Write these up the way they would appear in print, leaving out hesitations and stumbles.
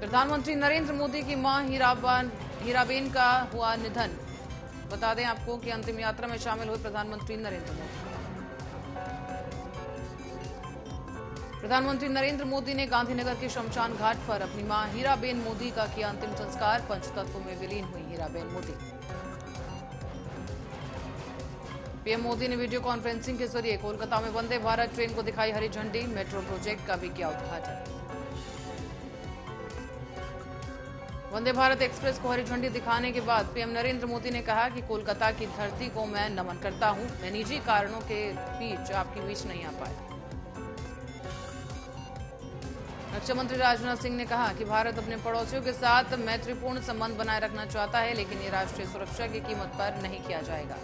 प्रधानमंत्री नरेंद्र मोदी की मां हीराबेन का हुआ निधन। बता दें आपको कि अंतिम यात्रा में शामिल हुए प्रधानमंत्री नरेंद्र मोदी। प्रधानमंत्री नरेंद्र मोदी ने गांधीनगर के शमशान घाट पर अपनी मां हीराबेन मोदी का किया अंतिम संस्कार। पंचतत्व में विलीन हुई हीराबेन मोदी। पीएम मोदी ने वीडियो कॉन्फ्रेंसिंग के जरिए कोलकाता में वंदे भारत ट्रेन को दिखाई हरी झंडी। मेट्रो प्रोजेक्ट का भी किया उद्घाटन। वंदे भारत एक्सप्रेस को हरी झंडी दिखाने के बाद पीएम नरेंद्र मोदी ने कहा कि कोलकाता की धरती को मैं नमन करता हूं। मैं निजी कारणों के बीच आपके बीच नहीं आ पाया। रक्षा मंत्री राजनाथ सिंह ने कहा कि भारत अपने पड़ोसियों के साथ मैत्रीपूर्ण संबंध बनाए रखना चाहता है, लेकिन ये राष्ट्रीय सुरक्षा की कीमत पर नहीं किया जाएगा।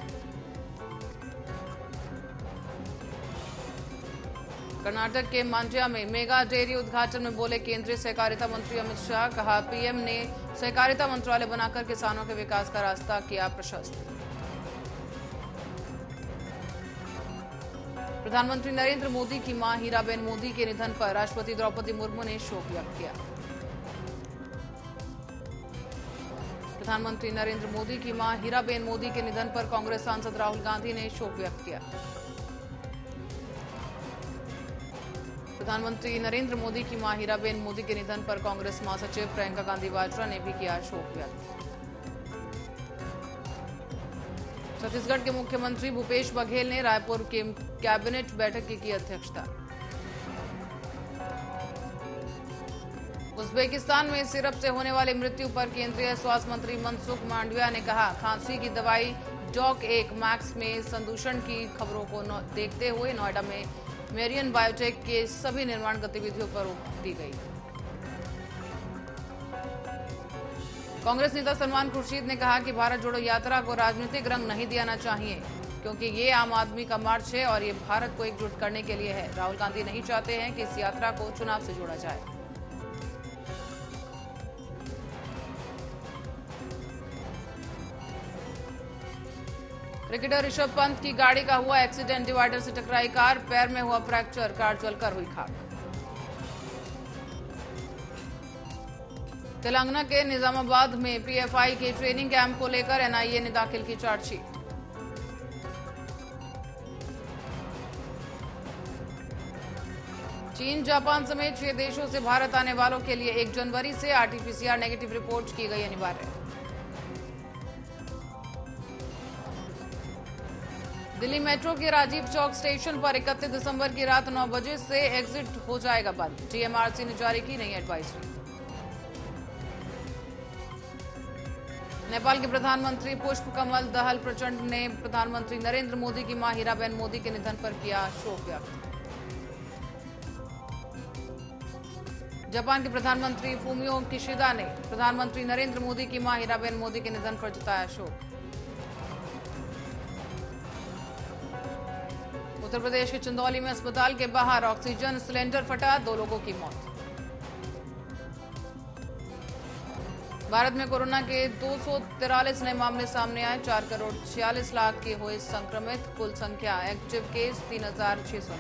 कर्नाटक के मांड्या में मेगा डेयरी उद्घाटन में बोले केंद्रीय सहकारिता मंत्री अमित शाह। कहा पीएम ने सहकारिता मंत्रालय बनाकर किसानों के विकास का रास्ता किया प्रशस्त। प्रधानमंत्री नरेंद्र मोदी की मां हीराबेन मोदी के निधन पर राष्ट्रपति द्रौपदी मुर्मू ने शोक व्यक्त किया। प्रधानमंत्री नरेंद्र मोदी की मां हीराबेन मोदी के निधन पर कांग्रेस सांसद राहुल गांधी ने शोक व्यक्त किया। प्रधानमंत्री नरेंद्र मोदी की मां हीराबेन मोदी के निधन पर कांग्रेस महासचिव प्रियंका गांधी वाड्रा ने भी किया शोक व्यक्त। छत्तीसगढ़ के मुख्यमंत्री भूपेश बघेल ने रायपुर के कैबिनेट बैठक की अध्यक्षता। उज्बेकिस्तान में सिरप से होने वाली मृत्यु पर केंद्रीय स्वास्थ्य मंत्री मनसुख मांडविया ने कहा खांसी की दवाई डॉक 1 मैक्स में संदूषण की खबरों को देखते हुए नोएडा में मेरियन बायोटेक के सभी निर्माण गतिविधियों पर रोक दी गई। कांग्रेस नेता सलमान खुर्शीद ने कहा कि भारत जोड़ो यात्रा को राजनीतिक रंग नहीं दियाना चाहिए, क्योंकि ये आम आदमी का मार्च है और ये भारत को एकजुट करने के लिए है। राहुल गांधी नहीं चाहते हैं कि इस यात्रा को चुनाव से जोड़ा जाए। क्रिकेटर ऋषभ पंत की गाड़ी का हुआ एक्सीडेंट। डिवाइडर से टकराई कार, पैर में हुआ फ्रैक्चर, कार जलकर हुई खाक। तेलंगाना के निजामाबाद में पीएफआई के ट्रेनिंग कैंप को लेकर एनआईए ने दाखिल की चार्जशीट। चीन, जापान समेत 6 देशों से भारत आने वालों के लिए 1 जनवरी से आरटीपीसीआर नेगेटिव रिपोर्ट की गई अनिवार्य। दिल्ली मेट्रो के राजीव चौक स्टेशन पर 31 दिसंबर की रात 9 बजे से एग्जिट हो जाएगा बंद। टीएमआरसी ने जारी की नई एडवाइजरी। नेपाल के प्रधानमंत्री पुष्प कमल दहल प्रचंड ने प्रधानमंत्री नरेंद्र मोदी की मां हीराबेन मोदी के निधन पर किया शोक व्यक्त। जापान के प्रधानमंत्री फूमियो किशिदा ने प्रधानमंत्री नरेंद्र मोदी की मां हीराबेन मोदी के निधन पर जताया शोक। उत्तर प्रदेश के चंदौली में अस्पताल के बाहर ऑक्सीजन सिलेंडर फटा, 2 लोगों की मौत। भारत में कोरोना के 243 नए मामले सामने आए। 4 करोड़ 46 लाख के हुए संक्रमित। कुल संख्या एक्टिव केस 3609।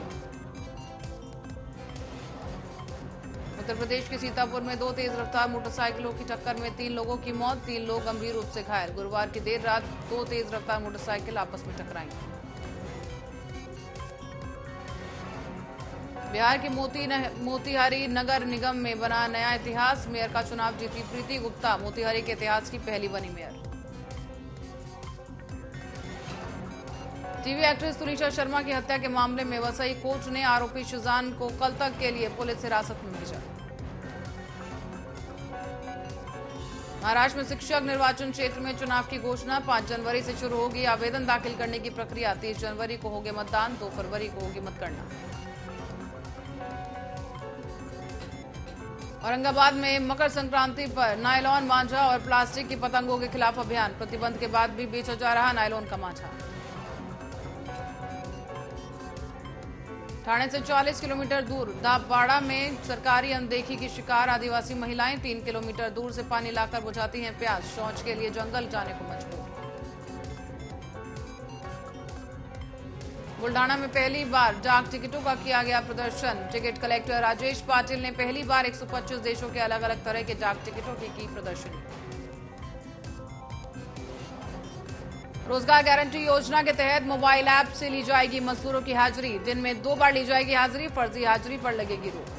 उत्तर प्रदेश के सीतापुर में 2 तेज रफ्तार मोटरसाइकिलों की टक्कर में 3 लोगों की मौत, 3 लोग गंभीर रूप से घायल। गुरुवार की देर रात 2 तेज रफ्तार मोटरसाइकिल आपस में टकराई। बिहार के मोतिहारी नगर निगम में बना नया इतिहास। मेयर का चुनाव जीती प्रीति गुप्ता, मोतिहारी के इतिहास की पहली बनी mayor. TV actress Tunisha Sharma की हत्या के मामले में वसई कोर्ट ने आरोपी शुजान को कल तक के लिए पुलिस हिरासत में भेजा। महाराष्ट्र में शिक्षक निर्वाचन क्षेत्र में चुनाव की घोषणा। 5 जनवरी से शुरू होगी आवेदन दाखिल करने की प्रक्रिया। 30 जनवरी को होगी मतदान, 2 फरवरी को होगी मतगणना। औरंगाबाद में मकर संक्रांति पर नायलॉन मांझा और प्लास्टिक की पतंगों के खिलाफ अभियान। प्रतिबंध के बाद भी बेचा जा रहा नायलॉन का मांझा। ठाणे से 40 किलोमीटर दूर दाबवाड़ा में सरकारी अनदेखी की शिकार आदिवासी महिलाएं। 3 किलोमीटर दूर से पानी लाकर बुझाती हैं प्यास। शौच के लिए जंगल जाने को मजबूर। बुल्डाना में पहली बार डाक टिकटों का किया गया प्रदर्शन। टिकट कलेक्टर राजेश पाटिल ने पहली बार 125 देशों के अलग अलग तरह के डाक टिकटों की प्रदर्शनी। रोजगार गारंटी योजना के तहत मोबाइल ऐप से ली जाएगी मजदूरों की हाजिरी। दिन में 2 बार ली जाएगी हाजिरी, फर्जी हाजिरी पर लगेगी रोक।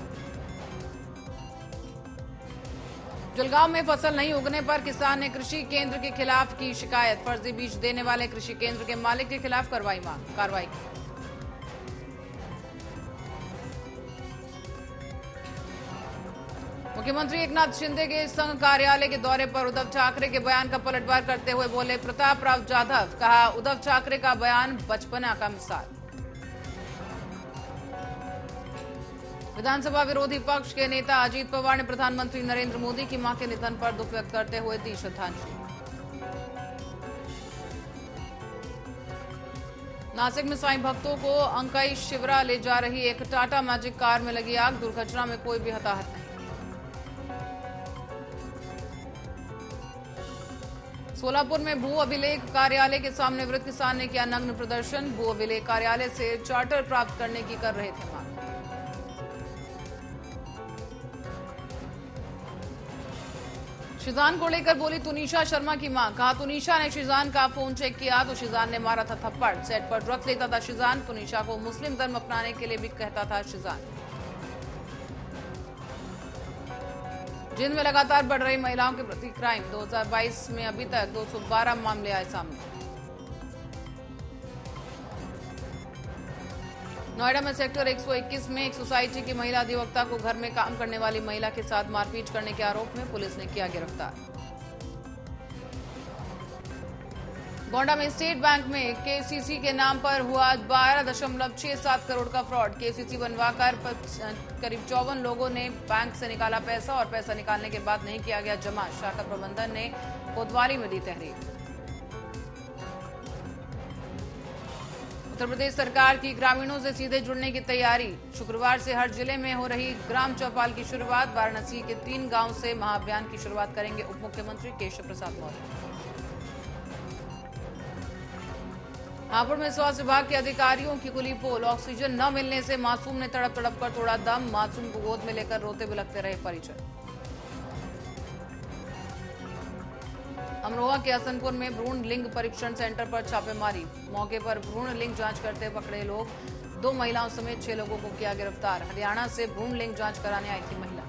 जलगांव में फसल नहीं उगने पर किसान ने कृषि केंद्र के खिलाफ की शिकायत। फर्जी बीज देने वाले कृषि केंद्र के मालिक के खिलाफ कार्रवाई की। मुख्यमंत्री एकनाथ शिंदे के संघ कार्यालय के दौरे पर उद्धव ठाकरे के बयान का पलटवार करते हुए बोले प्रताप राव जाधव। कहा उद्धव ठाकरे का बयान बचपना का मिसाल। विधानसभा विरोधी पक्ष के नेता अजीत पवार ने प्रधानमंत्री नरेंद्र मोदी की मां के निधन पर दुख व्यक्त करते हुए दी श्रद्धांजलि। नासिक में साईं भक्तों को अंकई शिवरा ले जा रही एक टाटा मैजिक कार में लगी आग। दुर्घटना में कोई भी हताहत नहीं। सोलापुर में भू अभिलेख कार्यालय के सामने वृद्ध किसान ने किया नग्न प्रदर्शन। भू अभिलेख कार्यालय से चार्टर प्राप्त करने की कर रहे थे मांग। शिजान को लेकर बोली तुनिशा शर्मा की मां। कहा तुनिशा ने शिजान का फोन चेक किया तो शिजान ने मारा था थप्पड़। सेट पर ड्रग्स लेता था शिजान। तुनिशा को मुस्लिम धर्म अपनाने के लिए भी कहता था शिजान। जिन में लगातार बढ़ रही महिलाओं के प्रति क्राइम। 2022 में अभी तक 212 मामले आए सामने। नोएडा में सेक्टर 121 में एक सोसाइटी की महिला अधिवक्ता को घर में काम करने वाली महिला के साथ मारपीट करने के आरोप में पुलिस ने किया गिरफ्तार। गोंडा में स्टेट बैंक में केसीसी के नाम पर हुआ 12.67 करोड़ का फ्रॉड। केसीसी बनवाकर करीब 54 लोगों ने बैंक से निकाला पैसा और पैसा निकालने के बाद नहीं किया गया जमा। शाखा प्रबंधन ने कोतवाली में दी तहरीर। उत्तर प्रदेश सरकार की ग्रामीणों से सीधे जुड़ने की तैयारी। शुक्रवार से हर जिले में हो रही ग्राम चौपाल की शुरुआत। वाराणसी के 3 गांव से महाअभियान की शुरुआत करेंगे उप मुख्यमंत्री केशव प्रसाद मौर्य। हापुड़ में स्वास्थ्य विभाग के अधिकारियों की खुली पोल। ऑक्सीजन न मिलने से मासूम ने तड़प तड़प कर तोड़ा दम। मासूम को गोद में लेकर रोते बिलखते रहे परिजन। अमरोहा के हसनपुर में भ्रूण लिंग परीक्षण सेंटर पर छापेमारी। मौके पर भ्रूण लिंग जांच करते पकड़े लोग। 2 महिलाओं समेत 6 लोगों को किया गिरफ्तार। हरियाणा से भ्रूण लिंग जांच कराने आई थी महिला।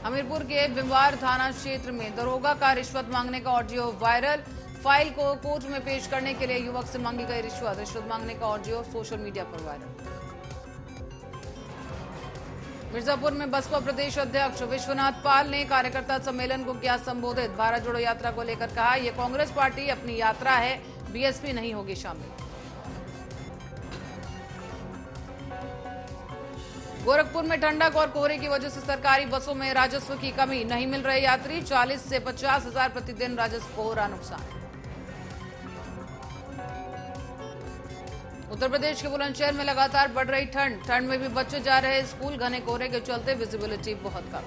हमीरपुर के बिम्बार थाना क्षेत्र में दरोगा का रिश्वत मांगने का ऑडियो वायरल। फाइल को कोर्ट में पेश करने के लिए युवक से मांगी गई रिश्वत। रिश्वत मांगने का ऑडियो सोशल मीडिया पर वायरल। मिर्जापुर में बसपा प्रदेश अध्यक्ष विश्वनाथ पाल ने कार्यकर्ता सम्मेलन को किया संबोधित। भारत जोड़ो यात्रा को लेकर कहा यह कांग्रेस पार्टी अपनी यात्रा है, बीएसपी नहीं होगी शामिल। गोरखपुर में ठंडक और कोहरे की वजह से सरकारी बसों में राजस्व की कमी। नहीं मिल रहे यात्री। 40 से 50 हजार प्रतिदिन राजस्व को हो रहा नुकसान। उत्तर प्रदेश के बुलंदशहर में लगातार बढ़ रही ठंड। ठंड में भी बच्चे जा रहे स्कूल। घने कोहरे के चलते विजिबिलिटी बहुत कम।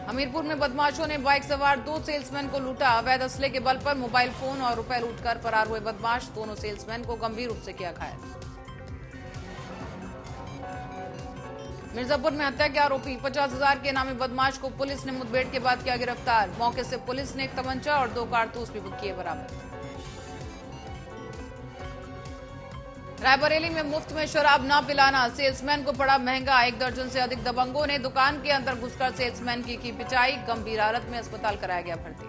हमीरपुर में बदमाशों ने बाइक सवार 2 सेल्समैन को लूटा। अवैध असले के बल पर मोबाइल फोन और रुपए लूटकर फरार हुए बदमाश। दोनों सेल्समैन को गंभीर रूप से किया घायल। मिर्जापुर में हत्या के आरोपी 50,000 के नामी बदमाश को पुलिस ने मुठभेड़ के बाद किया गिरफ्तार। मौके से पुलिस ने एक तमंचा और 2 कारतूस भी किए बरामद। रायबरेली में मुफ्त में शराब न पिलाना सेल्समैन को पड़ा महंगा। 1 दर्जन से अधिक दबंगों ने दुकान के अंदर घुसकर सेल्समैन की पिटाई। गंभीर हालत में अस्पताल कराया गया भर्ती।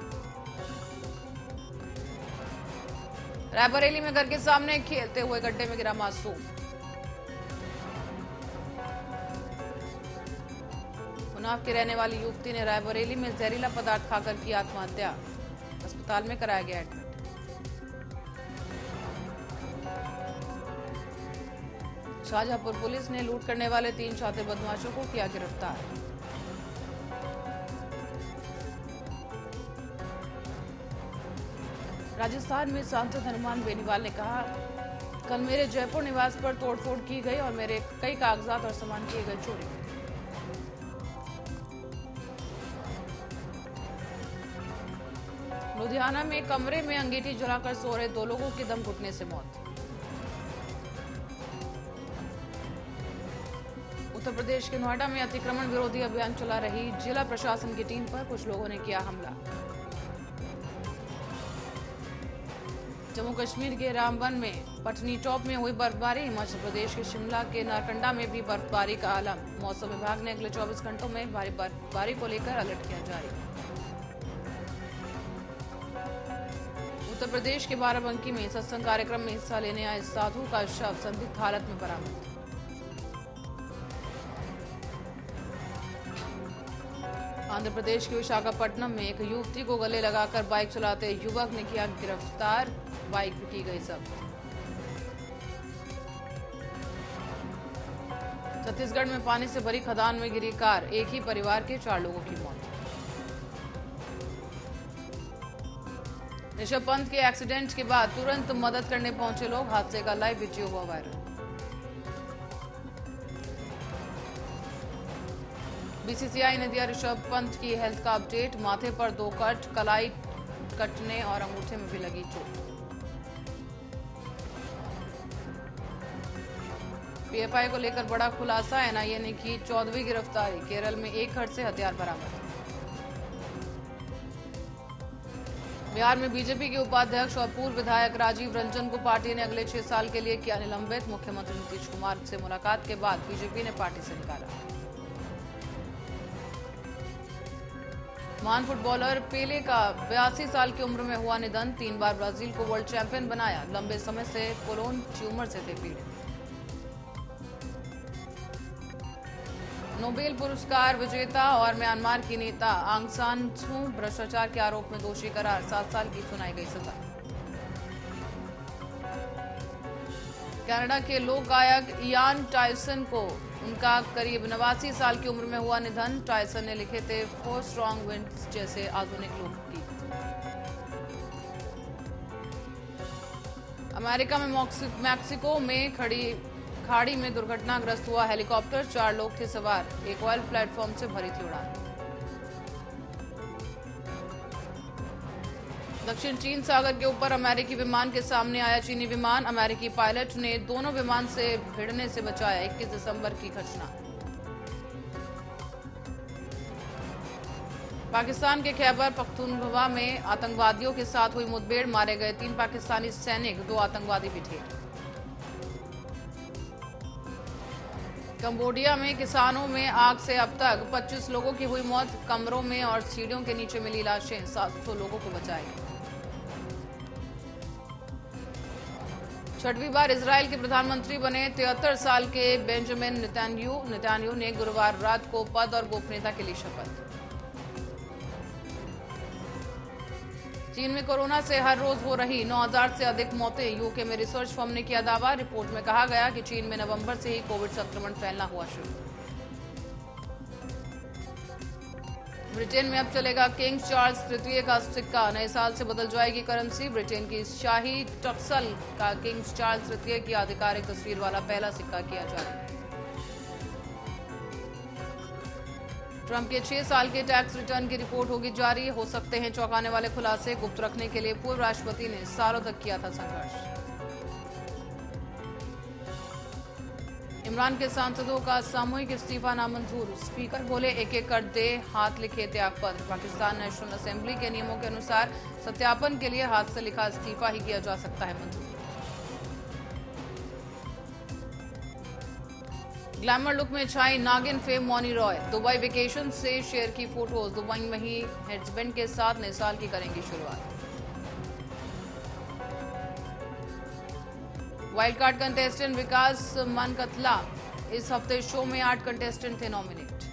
रायबरेली में घर के सामने खेलते हुए गड्ढे में गिरा मासूम। उन्नाव की रहने वाली युवती ने रायबरेली में जहरीला पदार्थ खाकर की आत्महत्या। अस्पताल में कराया गया एडमिट। शाहजहांपुर पुलिस ने लूट करने वाले 3 शातिर बदमाशों को किया गिरफ्तार। राजस्थान में सांसद हनुमान बेनीवाल ने कहा कल मेरे जयपुर निवास पर तोड़फोड़ की गई और मेरे कई कागजात और सामान किए गए चोरी। लुधियाना में कमरे में अंगीठी जलाकर सो रहे 2 लोगों की दम घुटने से मौत। उत्तर प्रदेश के नोएडा में अतिक्रमण विरोधी अभियान चला रही जिला प्रशासन की टीम पर कुछ लोगों ने किया हमला। जम्मू कश्मीर के रामबन में पटनी टॉप में हुई बर्फबारी। हिमाचल प्रदेश के शिमला के नारकंडा में भी बर्फबारी का आलम। मौसम विभाग ने अगले 24 घंटों में भारी बर्फबारी को लेकर अलर्ट किया जारी। उत्तर प्रदेश के बाराबंकी में सत्संग कार्यक्रम में हिस्सा लेने आए साधु का शव संदिग्ध हालत में बरामद। आंध्र प्रदेश के विशाखापट्टनम में एक युवती को गले लगाकर बाइक चलाते युवक ने किया गिरफ्तार। बाइक भी की गई जब्त। छत्तीसगढ़ में पानी से भरी खदान में गिरी कार। एक ही परिवार के 4 लोगों की मौत। ऋषभ पंत के एक्सीडेंट के बाद तुरंत मदद करने पहुंचे लोग। हादसे का लाइव वीडियो हुआ वायरल। बीसीसीआई ने दिया ऋषभ पंत की हेल्थ का अपडेट। माथे पर 2 कट, कलाई कटने और अंगूठे में भी लगी चोट। पीएफआई को लेकर बड़ा खुलासा। एनआईए ने की 14वीं गिरफ्तारी। केरल में एक घर से हथियार बरामद। बिहार में बीजेपी के उपाध्यक्ष और पूर्व विधायक राजीव रंजन को पार्टी ने अगले 6 साल के लिए किया निलंबित। मुख्यमंत्री नीतीश कुमार से मुलाकात के बाद बीजेपी ने पार्टी से निकाला। महान फुटबॉलर पेले का 82 साल की उम्र में हुआ निधन। 3 बार ब्राजील को वर्ल्ड चैंपियन बनाया। लंबे समय से कोलोन ट्यूमर से थे पीड़ित। नोबेल पुरस्कार विजेता और म्यांमार की नेता आंग सान सू भ्रष्टाचार के आरोप में दोषी करार। 7 साल की सुनाई गई सजा। कनाडा के लोक गायक इयान टायसन को उनका करीब 89 साल की उम्र में हुआ निधन। टायसन ने लिखे थे 4 स्ट्रॉन्ग विंड्स जैसे आधुनिक लोकगीत। अमेरिका में मैक्सिको में खाड़ी में दुर्घटनाग्रस्त हुआ हेलीकॉप्टर। 4 लोग थे सवार। एक ऑयल प्लेटफॉर्म से भरी थी उड़ान। दक्षिण चीन सागर के ऊपर अमेरिकी विमान के सामने आया चीनी विमान। अमेरिकी पायलट ने दोनों विमान से भिड़ने से बचाया। 21 दिसंबर की घटना। पाकिस्तान के खैबर पख्तूनख्वा में आतंकवादियों के साथ हुई मुठभेड़। मारे गए 3 पाकिस्तानी सैनिक, 2 आतंकवादी भी ढेर। कंबोडिया में किसानों में आग से अब तक 25 लोगों की हुई मौत। कमरों में और सीढ़ियों के नीचे मिली लाशें। 700 लोगों को बचाया गया। 6वीं बार इजराइल के प्रधानमंत्री बने 73 साल के बेंजामिन नेतन्याहू ने गुरुवार रात को पद और गोपनीयता के लिए शपथ। चीन में कोरोना से हर रोज हो रही 9000 से अधिक मौतें। यूके में रिसर्च फर्म ने किया दावा। रिपोर्ट में कहा गया कि चीन में नवंबर से ही कोविड संक्रमण फैलना हुआ शुरू। ब्रिटेन में अब चलेगा किंग चार्ल्स तृतीय का सिक्का। नए साल से बदल जाएगी करेंसी। ब्रिटेन की शाही टक्सल का किंग चार्ल्स तृतीय की आधिकारिक तस्वीर वाला पहला सिक्का किया जाएगा। ट्रंप के 6 साल के टैक्स रिटर्न की रिपोर्ट होगी जारी। हो सकते हैं चौंकाने वाले खुलासे। गुप्त रखने के लिए पूर्व राष्ट्रपति ने सालों तक किया था संघर्ष। इमरान के सांसदों का सामूहिक इस्तीफा नामंजूर। स्पीकर बोले एक-एक कर दे हाथ लिखे त्यागपत्र। पाकिस्तान नेशनल असेंबली के नियमों के अनुसार सत्यापन के लिए हाथ से लिखा इस्तीफा ही किया जा सकता है मंजूर। ग्लैमर लुक में छाई Naagin fame Mouni Roy. Dubai vacation से शेयर की फोटोज। दुबई में ही हस्बैंड के साथ नए साल की करेंगी शुरुआत। वाइल्ड कार्ड कंटेस्टेंट विकास मनकतला। इस हफ्ते शो में 8 कंटेस्टेंट थे नॉमिनेट।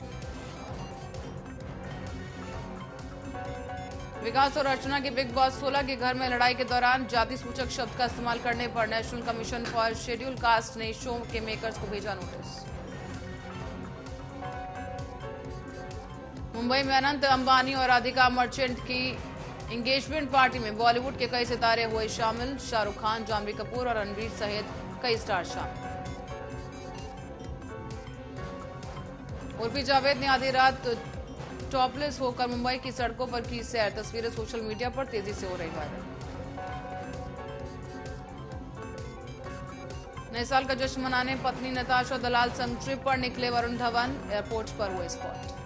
विकास और अर्चना के बिग बॉस 16 के घर में लड़ाई के दौरान जाति सूचक शब्द का इस्तेमाल करने पर national commission for schedule caste ने शो के मेकर्स को भेजा नोटिस। मुंबई में अनंत अंबानी और राधिका मर्चेंट की एंगेजमेंट पार्टी में बॉलीवुड के कई सितारे हुए शामिल। शाहरुख खान, जानवी कपूर और रणवीर सहित कई स्टार शामिल। उर्फी जावेद ने आधी रात टॉपलेस होकर मुंबई की सड़कों पर की सैर, तस्वीरें सोशल मीडिया पर तेजी से हो रही वायरल। नए साल का जश्न मनाने पत्नी नताशा दलाल संग ट्रिप पर निकले वरुण धवन, एयरपोर्ट पर हुए स्पॉट।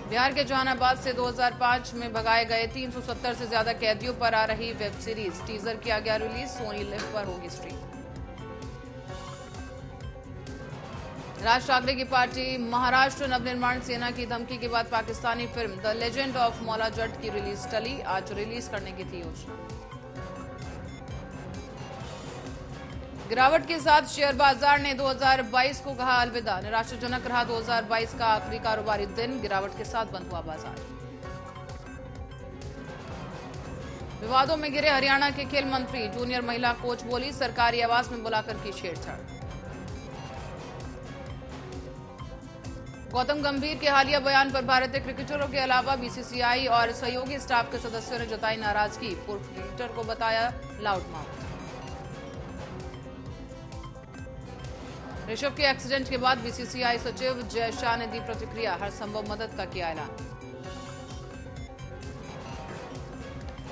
बिहार के जहानाबाद से 2005 में भगाए गए 370 से ज्यादा कैदियों पर आ रही वेब सीरीज, टीजर किया गया रिलीज, सोनी लिव पर होगी स्ट्रीम। राज ठाकरे की पार्टी महाराष्ट्र नवनिर्माण सेना की धमकी के बाद Pakistani film the legend of Maula Jatt की रिलीज टली, आज रिलीज करने की थी योजना। गिरावट के साथ शेयर बाजार ने 2022 को कहा अलविदा, निराशाजनक रहा 2022 का आखिरी कारोबारी दिन, गिरावट के साथ बंद हुआ बाजार। विवादों में गिरे हरियाणा के खेल मंत्री, जूनियर महिला कोच बोली सरकारी आवास में बुलाकर की छेड़छाड़। गौतम गंभीर के हालिया बयान पर भारतीय क्रिकेटरों के अलावा बीसीसीआई और सहयोगी स्टाफ के सदस्यों ने जताई नाराजगी, पूर्व क्रिकेटर को बताया लाउड माउथ। ऋषभ के एक्सीडेंट के बाद बीसीसीआई सचिव जय शाह ने दी प्रतिक्रिया, हर संभव मदद का किया ऐलान।